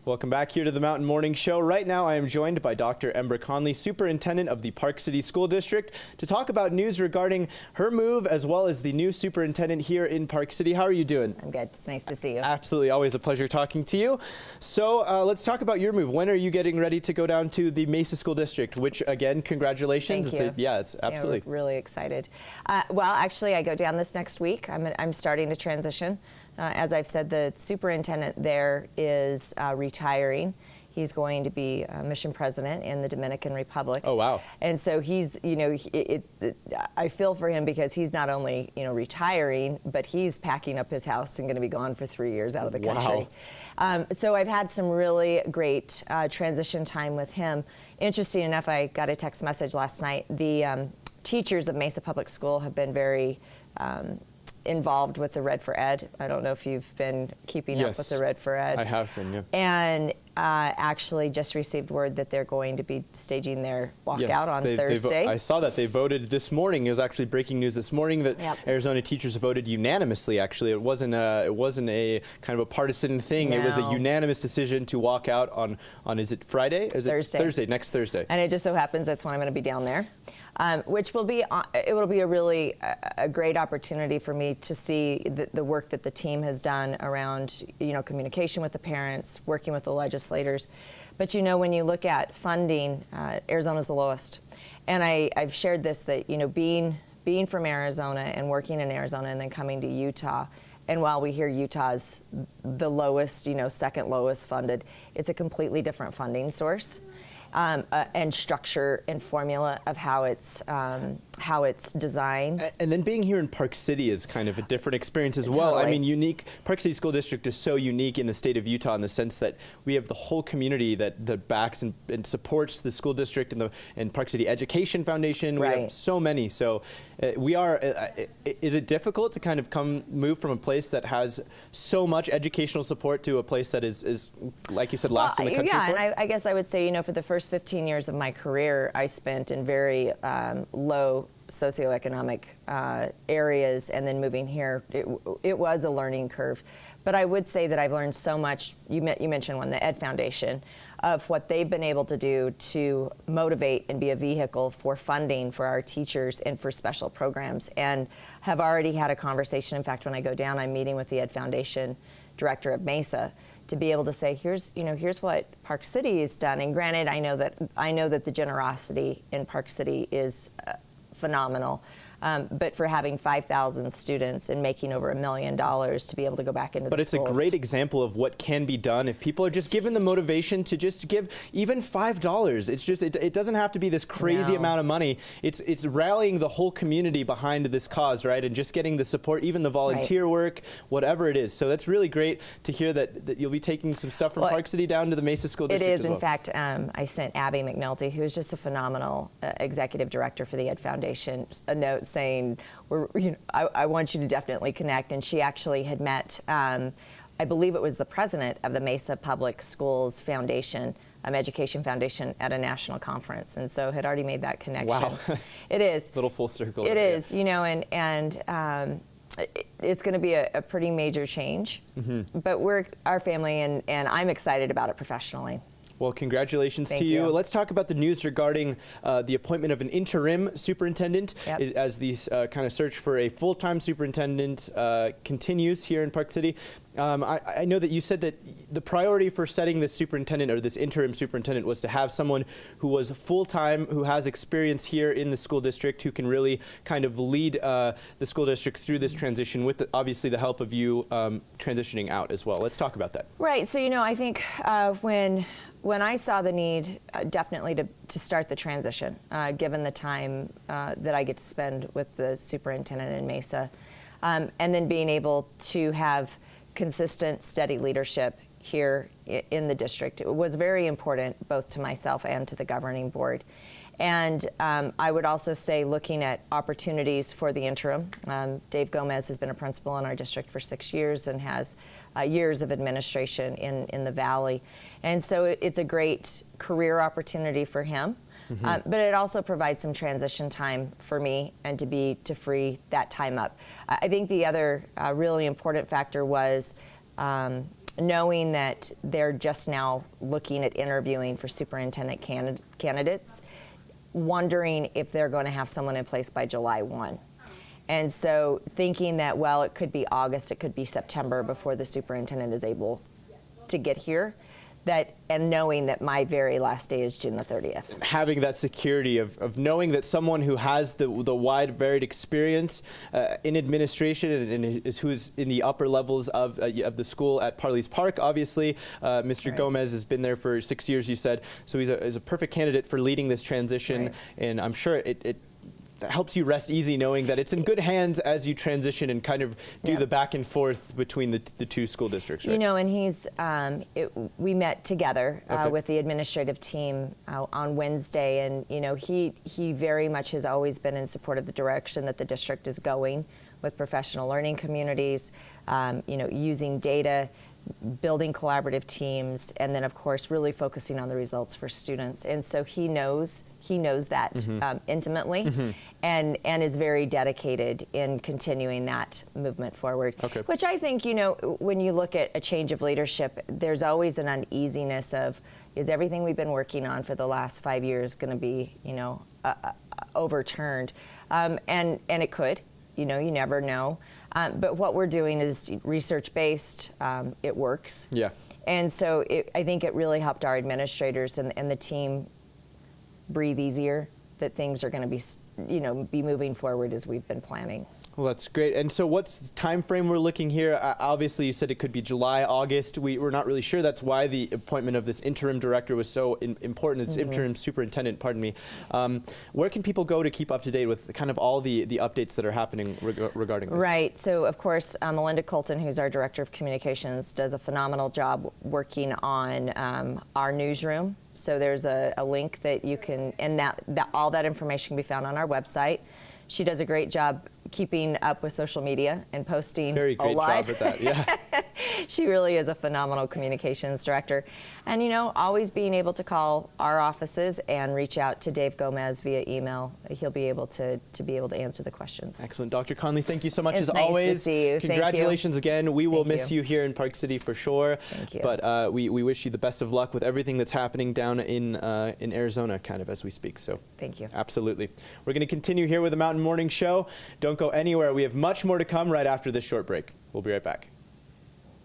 Welcome back here to the Mountain Morning Show. Right now I am joined by Dr. Ember Conley, Superintendent of the Park City School District, to talk about news regarding her move as well as the new superintendent here in Park City. How are you doing? I'm good. It's nice to see you. Absolutely. Always a pleasure talking to you. So let's talk about your move. When are you getting ready to go down to the Mesa School District, which again, congratulations. Thank you. Yeah, it's absolutely. Yeah, we're really excited. Well, actually, I go down this next week. I'm starting to transition. As I've said, the superintendent there is retiring. He's going to be mission president in the Dominican Republic. Oh, wow. And so he's, you know, I feel for him because he's not only, you know, retiring, but he's packing up his house and going to be gone for 3 years out of the country. Wow. So I've had some really great transition time with him. Interesting enough, I got a text message last night. The teachers of Mesa Public School have been very involved with the Red for Ed. I don't know if you've been keeping up with the Red for Ed. I have been, yeah. And actually just received word that they're going to be staging their walkout on Thursday. I saw that they voted this morning. It was actually breaking news this morning that Arizona teachers voted unanimously. Actually, it wasn't a kind of a partisan thing. No. It was a unanimous decision to walk out on is it Friday? Is Thursday. It Thursday? Next Thursday. And it just so happens that's when I'm going to be down there. Which will be it will be a really great opportunity for me to see the work that the team has done around, you know, communication with the parents, working with the legislators. But you know, when you look at funding, Arizona's the lowest, and I've shared this, that, you know, being from Arizona and working in Arizona and then coming to Utah. And while we hear Utah's the lowest, you know, second lowest funded, it's a completely different funding source. And structure and formula of how it's designed. And then being here in Park City is kind of a different experience as well. Totally. I mean, Park City School District is so unique in the state of Utah in the sense that we have the whole community that backs and supports the school district and Park City Education Foundation. Right. We have so many. So we are. Is it difficult to kind of move from a place that has so much educational support to a place that is like you said, last in the country? Yeah, and I guess I would say, you know, for the first 15 years of my career, I spent in very low socioeconomic areas, and then moving here, it was a learning curve. But I would say that I've learned so much. You mentioned the Ed Foundation, of what they've been able to do to motivate and be a vehicle for funding for our teachers and for special programs, and have already had a conversation. In fact, when I go down, I'm meeting with the Ed Foundation director of Mesa to be able to say, here's what Park City has done. And granted, I know that the generosity in Park City is phenomenal. But for having 5,000 students and making over $1 million to be able to go back into the schools. But it's a great example of what can be done if people are just given the motivation to just give even $5. It's just, it doesn't have to be this crazy amount of money. It's rallying the whole community behind this cause, right? And just getting the support, even the volunteer work, whatever it is. So that's really great to hear that you'll be taking some stuff from Park City down to the Mesa School District as well. It is, in fact, I sent Abby McNulty, who is just a phenomenal executive director for the Ed Foundation, a note saying, I want you to definitely connect. And she actually had met, I believe it was the president of the Mesa Public Schools Foundation, Education Foundation, at a national conference, and so had already made that connection. Wow. It is. Little full circle. It is, you know, and it's going to be a pretty major change. Mm-hmm. But we're our family, and I'm excited about it professionally. Well, congratulations Thank to you. you. Let's talk about the news regarding the appointment of an interim superintendent. Yep. As the kind of search for a full-time superintendent continues here in Park City. I know that you said that the priority for setting this superintendent or this interim superintendent was to have someone who was full-time, who has experience here in the school district, who can really kind of lead the school district through this transition with obviously the help of you transitioning out as well. Let's talk about that. Right. So, you know, I think when I saw the need, definitely to start the transition, given the time that I get to spend with the superintendent in Mesa, and then being able to have consistent, steady leadership here in the district, it was very important both to myself and to the governing board. And I would also say, looking at opportunities for the interim, Dave Gomez has been a principal in our district for 6 years and has years of administration in the Valley. And so it's a great career opportunity for him. Mm-hmm. But it also provides some transition time for me and to free that time up. I think the other really important factor was knowing that they're just now looking at interviewing for superintendent candidates, wondering if they're going to have someone in place by July 1. And so thinking that, well, it could be August, it could be September before the superintendent is able to get here, and knowing that my very last day is June the 30th. Having that security of knowing that someone who has the wide, varied experience in administration and who's in the upper levels of the school at Parley's Park, obviously, Mr. Gomez has been there for 6 years, you said, so he's a perfect candidate for leading this transition, and I'm sure it helps you rest easy knowing that it's in good hands as you transition and kind of do the back and forth between the two school districts, right? You know, and he's, we met together with the administrative team on Wednesday, and, you know, he very much has always been in support of the direction that the district is going with professional learning communities, you know, using data, building collaborative teams, and then of course really focusing on the results for students. And so he knows that intimately, and is very dedicated in continuing that movement forward. Which I think, you know, when you look at a change of leadership, there's always an uneasiness of, is everything we've been working on for the last 5 years going to be, you know, overturned? And it could. You know, you never know. But what we're doing is research-based. It works. Yeah. And so I think it really helped our administrators and the team breathe easier, that things are going to be, you know, be moving forward as we've been planning. Well, that's great. And so what's the time frame we're looking here? Obviously, you said it could be July, August. We're not really sure. That's why the appointment of this interim director was so important. It's interim superintendent, pardon me. Where can people go to keep up to date with kind of all the updates that are happening regarding this? Right. So, of course, Melinda Colton, who's our director of communications, does a phenomenal job working on our newsroom. So there's a link that you can, and all that information can be found on our website. She does a great job keeping up with social media and posting Very great job at that, yeah. She really is a phenomenal communications director. And, you know, always being able to call our offices and reach out to Dave Gomez via email. He'll be able to answer the questions. Excellent. Dr. Conley, thank you so much as nice always. To see you. Congratulations Thank you. again. We will miss you here in Park City for sure. Thank you. But we wish you the best of luck with everything that's happening down in Arizona kind of as we speak. So thank you. Absolutely. We're going to continue here with the Mountain Morning Show. Don't go anywhere. We have much more to come right after this short break. We'll be right back.